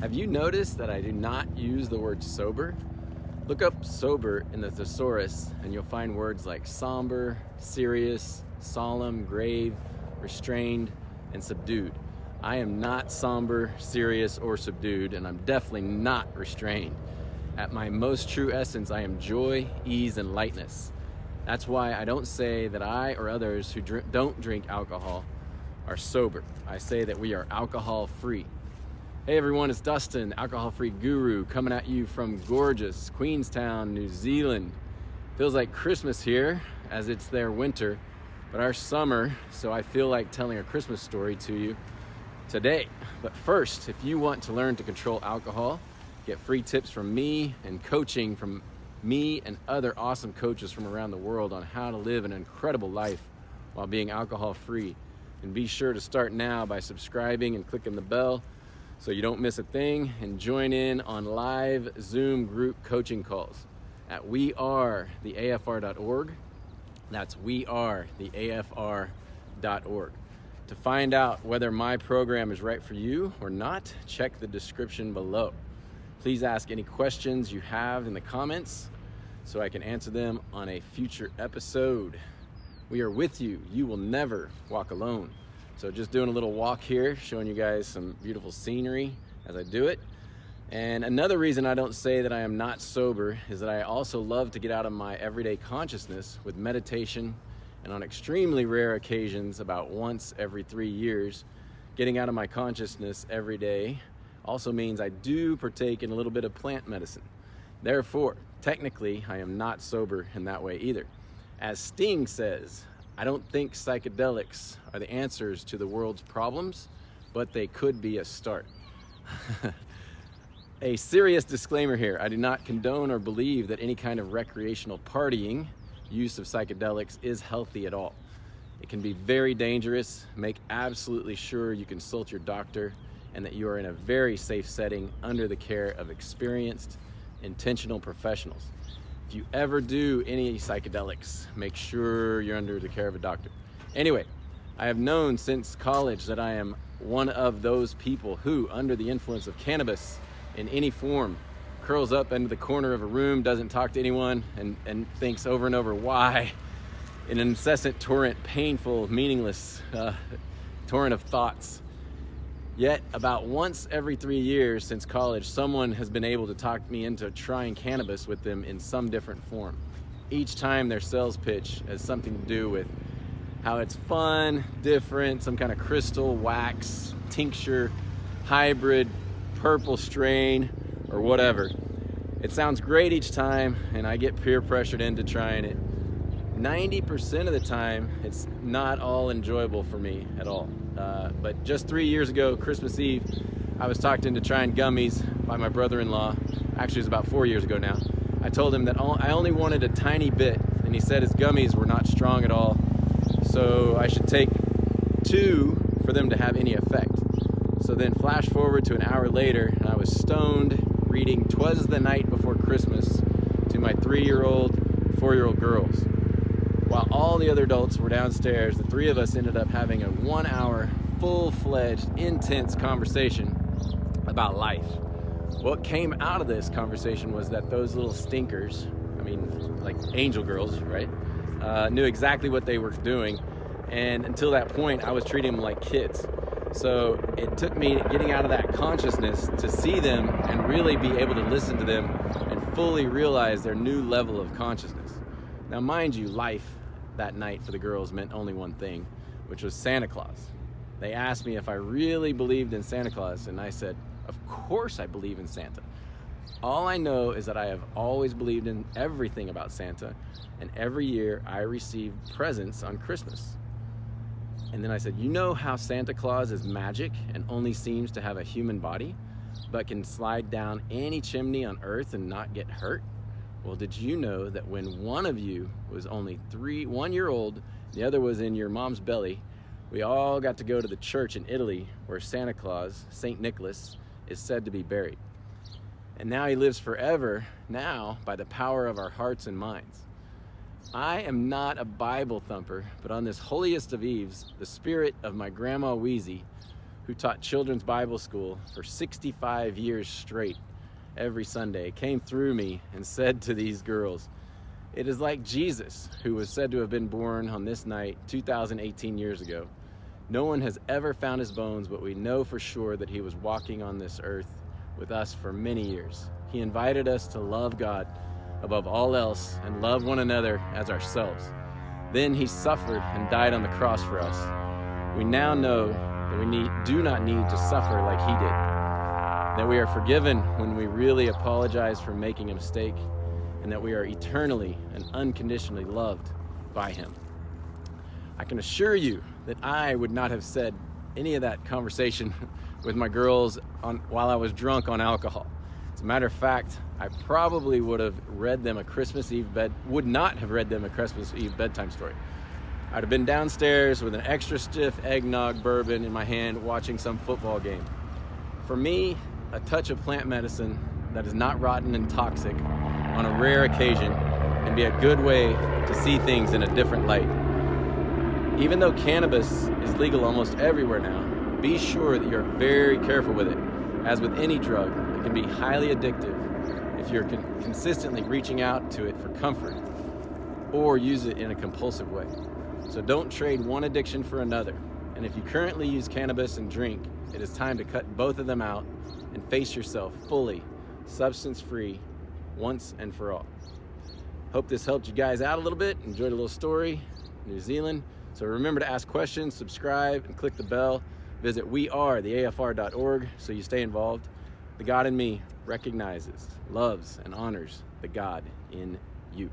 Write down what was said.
Have you noticed that I do not use the word sober? Look up sober in the thesaurus and you'll find words like somber, serious, solemn, grave, restrained, and subdued. I am not somber, serious, or subdued, and I'm definitely not restrained. At my most true essence, I am joy, ease, and lightness. That's why I don't say that I or others who don't drink alcohol are sober. I say that we are alcohol-free. Hey everyone, it's Dustin, alcohol-free guru, coming at you from gorgeous Queenstown, New Zealand. Feels like Christmas here, as it's their winter, but our summer, so I feel like telling a Christmas story to you today. But first, if you want to learn to control alcohol, get free tips from me and coaching from me and other awesome coaches from around the world on how to live an incredible life while being alcohol-free. And be sure to start now by subscribing and clicking the bell so you don't miss a thing, and join in on live Zoom group coaching calls at wearetheafr.org. That's wearetheafr.org. To find out whether my program is right for you or not, check the description below. Please ask any questions you have in the comments so I can answer them on a future episode. We are with you. You will never walk alone. So just doing a little walk here, showing you guys some beautiful scenery as I do it. And another reason I don't say that I am not sober is that I also love to get out of my everyday consciousness with meditation, and on extremely rare occasions, about once every 3 years, getting out of my consciousness every day also means I do partake in a little bit of plant medicine. Therefore, technically, I am not sober in that way either. As Sting says, I don't think psychedelics are the answers to the world's problems, but they could be a start. A serious disclaimer here. I do not condone or believe that any kind of recreational partying, use of psychedelics, is healthy at all. It can be very dangerous. Make absolutely sure you consult your doctor and that you are in a very safe setting under the care of experienced, intentional professionals. If you ever do any psychedelics, make sure you're under the care of a doctor. Anyway, I have known since college that I am one of those people who, under the influence of cannabis in any form, curls up into the corner of a room, doesn't talk to anyone, and thinks over and over why, in an incessant torrent, painful, meaningless torrent of thoughts. Yet, about once every 3 years since college, someone has been able to talk me into trying cannabis with them in some different form. Each time their sales pitch has something to do with how it's fun, different, some kind of crystal, wax, tincture, hybrid, purple strain, or whatever. It sounds great each time, and I get peer pressured into trying it. 90% of the time, it's not all enjoyable for me at all. But just 3 years ago, Christmas Eve, I was talked into trying gummies by my brother-in-law. Actually, it was about 4 years ago now. I told him that I only wanted a tiny bit, and he said his gummies were not strong at all, so I should take 2 for them to have any effect. So then flash forward to an hour later, and I was stoned reading "'Twas the Night Before Christmas" to my 3-year-old, 4-year-old girls. While all the other adults were downstairs, the 3 of us ended up having a 1-hour, full-fledged, intense conversation about life. What came out of this conversation was that those little stinkers, like angel girls, right, knew exactly what they were doing, and until that point, I was treating them like kids. So it took me getting out of that consciousness to see them and really be able to listen to them and fully realize their new level of consciousness. Now, mind you, life that night for the girls meant only one thing, which was Santa Claus. They asked me if I really believed in Santa Claus, and I said, of course I believe in Santa. All I know is that I have always believed in everything about Santa, and every year I receive presents on Christmas. And then I said, you know how Santa Claus is magic and only seems to have a human body, but can slide down any chimney on Earth and not get hurt? Well, did you know that when one of you was only 1 year old, the other was in your mom's belly, we all got to go to the church in Italy where Santa Claus, St. Nicholas, is said to be buried. And now he lives forever now by the power of our hearts and minds. I am not a Bible thumper, but on this holiest of eves, the spirit of my grandma Wheezy, who taught children's Bible school for 65 years straight every Sunday, came through me and said to these girls, "It is like Jesus, who was said to have been born on this night 2018 years ago. No one has ever found his bones, but we know for sure that he was walking on this earth with us for many years. He invited us to love God above all else and love one another as ourselves. Then he suffered and died on the cross for us. We now know that we do not need to suffer like he did, that we are forgiven when we really apologize for making a mistake, and that we are eternally and unconditionally loved by him." I can assure you that I would not have said any of that conversation with my girls while I was drunk on alcohol. As a matter of fact, I probably would not have read them a Christmas Eve bedtime story. I'd have been downstairs with an extra stiff eggnog bourbon in my hand watching some football game. For me, a touch of plant medicine that is not rotten and toxic on a rare occasion can be a good way to see things in a different light. Even though cannabis is legal almost everywhere now, be sure that you're very careful with it. As with any drug, it can be highly addictive if you're consistently reaching out to it for comfort or use it in a compulsive way. So don't trade one addiction for another. And if you currently use cannabis and drink, it is time to cut both of them out and face yourself fully, substance-free, once and for all. Hope this helped you guys out a little bit. Enjoyed a little story, New Zealand. So remember to ask questions, subscribe, and click the bell. Visit wearetheafr.org so you stay involved. The God in me recognizes, loves, and honors the God in you.